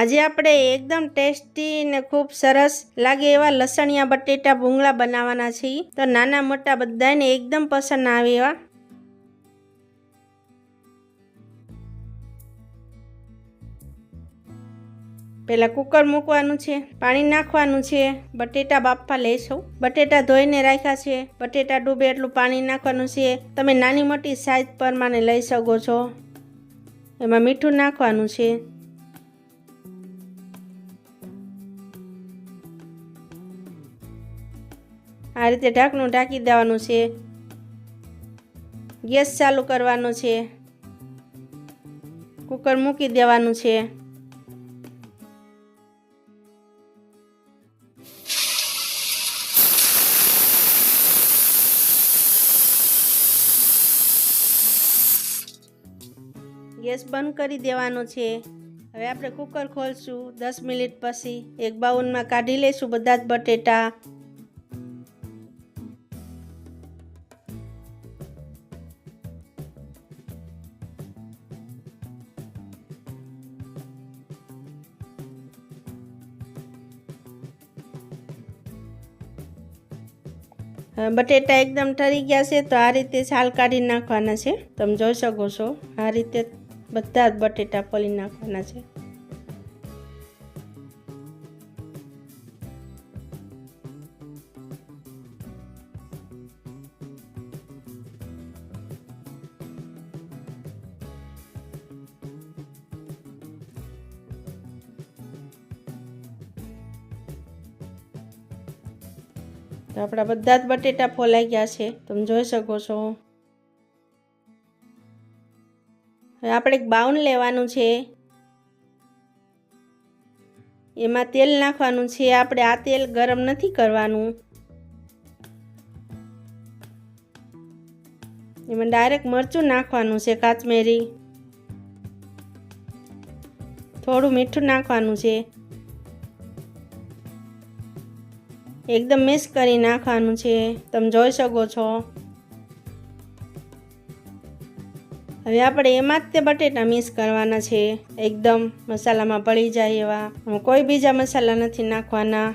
આજે આપણે એકદમ ટેસ્ટી ને ખૂબ સરસ લાગે એવા લસણિયા બટેટા ભૂંગળા બનાવવાના છીએ। તો નાના મોટા બધાને એકદમ પસંદ આવે એવા પહેલા કુકર મૂકવાનું છે, પાણી નાખવાનું છે, બટેટા બાફવા લઈશું। બટેટા ધોઈને રાખ્યા છે, બટેટા ડૂબે એટલું પાણી નાખવાનું છે। તમે નાની મોટી સાઈઝ પ્રમાણે લઈ શકો છો। એમાં મીઠું નાખવાનું છે, આ રીતે ઢાંકણું ઢાંકી દેવાનું છે। ગેસ ચાલુ કરવાનો છે, કુકર મૂકી દેવાનું છે। ગેસ બંધ કરી દેવાનો છે। હવે આપણે કુકર ખોલશું। 10 મિનિટ પછી એક બાઉલમાં કાઢી લઈશું બધા જ બટેટા। બટેટા એકદમ ઠરી ગયા છે, તો આ રીતે છાલ કાઢી નાખવાના છે। તમે જોઈ શકો છો આ રીતે બધા જ બટેટા ફોલી નાખવાના છે। તો આપણા બધા જ બટેટા ફોલાઈ ગયા છે, તમે જોઈ શકો છો। હવે આપણે એક બાઉલ લેવાનું છે, એમાં તેલ નાખવાનું છે। આપણે આ તેલ ગરમ નથી કરવાનું, એમાં ડાયરેક્ટ મરચું નાખવાનું છે, કાચમેરી, થોડું મીઠું નાખવાનું છે, એકદમ મિક્સ કરી નાખવાનું છે, તમે જોઈ શકો છો। હવે આપણે એમાં જ તે બટેટા મિક્સ કરવાના છે, એકદમ મસાલામાં ભળી જાય એવા। કોઈ બીજા મસાલા નથી નાખવાના।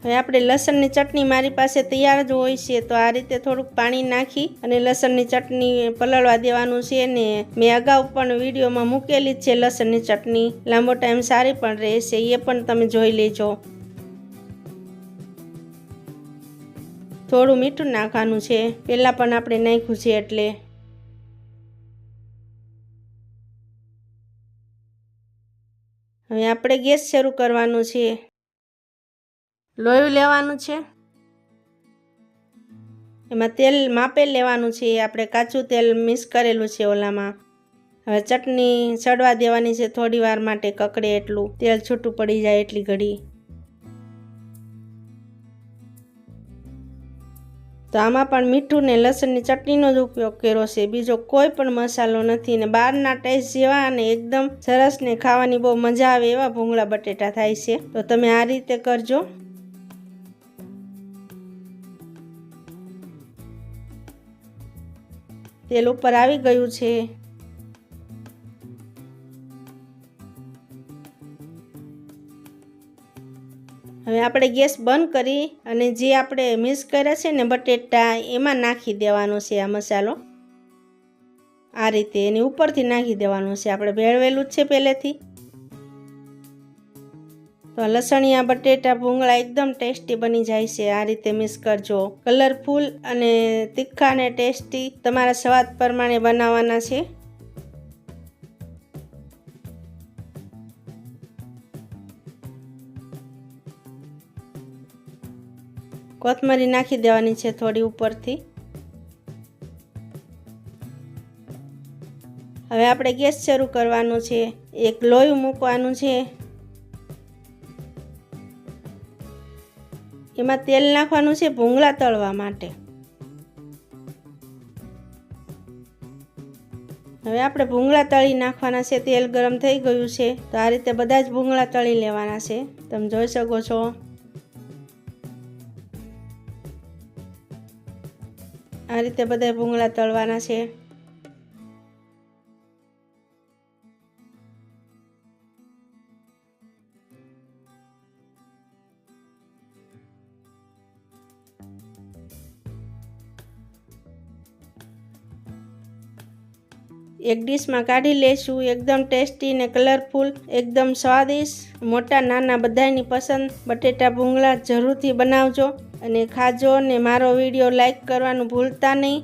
હવે આપણે લસણની ચટણી મારી પાસે તૈયાર જ હોય છે, તો આ રીતે થોડુંક પાણી નાખી અને લસણની ચટણી પલળવા દેવાનું છે। ને મેં અગાઉ પણ વિડીયોમાં મૂકેલી જ છે લસણની ચટણી, લાંબો ટાઈમ સારી પણ રહેશે, એ પણ તમે જોઈ લેજો। થોડું મીઠું નાખવાનું છે, પહેલાં પણ આપણે નાખ્યું છે એટલે। હવે આપણે ગેસ શરૂ કરવાનું છે, લોહી લેવાનું છે, એમાં તેલ માપે લેવાનું છે, આપણે કાચું તેલ મિક્સ કરેલું છે ઓલામાં। હવે ચટણી ચડવા દેવાની છે થોડી વાર માટે, કકડે એટલું, તેલ છૂટું પડી જાય એટલી ઘડી। તો આમાં પણ મીઠું ને લસણની ચટણીનો જ ઉપયોગ કર્યો છે, બીજો કોઈ પણ મસાલો નથી। ને બહારના ટેસ્ટ જેવા અને એકદમ સરસ ને ખાવાની બહુ મજા આવે એવા ભૂંગળા બટેટા થાય છે, તો તમે આ રીતે કરજો। તેલ ઉપર આવી ગયું છે, હવે આપણે ગેસ બંધ કરી અને જે આપણે મિક્સ કર્યા છે ને બટેટા, એમાં નાખી દેવાનો છે આ મસાલો। આ રીતે એની ઉપરથી નાખી દેવાનું છે, આપણે ભેળવેલું જ છે પહેલેથી। તો લસણિયા બટેટા ભૂંગળા એકદમ ટેસ્ટી બની જાય છે, આ રીતે મિક્સ કરજો। કલરફુલ અને તીખા અને ટેસ્ટી તમારા સ્વાદ પ્રમાણે બનાવવાના છે। કોથમરી નાખી દેવાની છે થોડી ઉપરથી। હવે આપણે ગેસ શરૂ કરવાનો છે, એક લોહી મૂકવાનું છે, એમાં તેલ નાખવાનું છે ભૂંગળા તળવા માટે। હવે આપણે ભૂંગળા તળી નાખવાના છે, તેલ ગરમ થઈ ગયું છે, તો આ રીતે બધા જ ભૂંગળા તળી લેવાના છે, તમે જોઈ શકો છો। આ રીતે બધા ભૂંગળા તળવાના છે। એક ડીશમાં કાઢી લેશું। એકદમ ટેસ્ટી ને કલરફુલ, એકદમ સ્વાદિષ્ટ, મોટા નાના બધાની પસંદ બટેટા ભૂંગળા જરૂરથી બનાવજો અને ખાજો। અને મારો વિડીયો લાઈક કરવાનું ભૂલતા નહીં।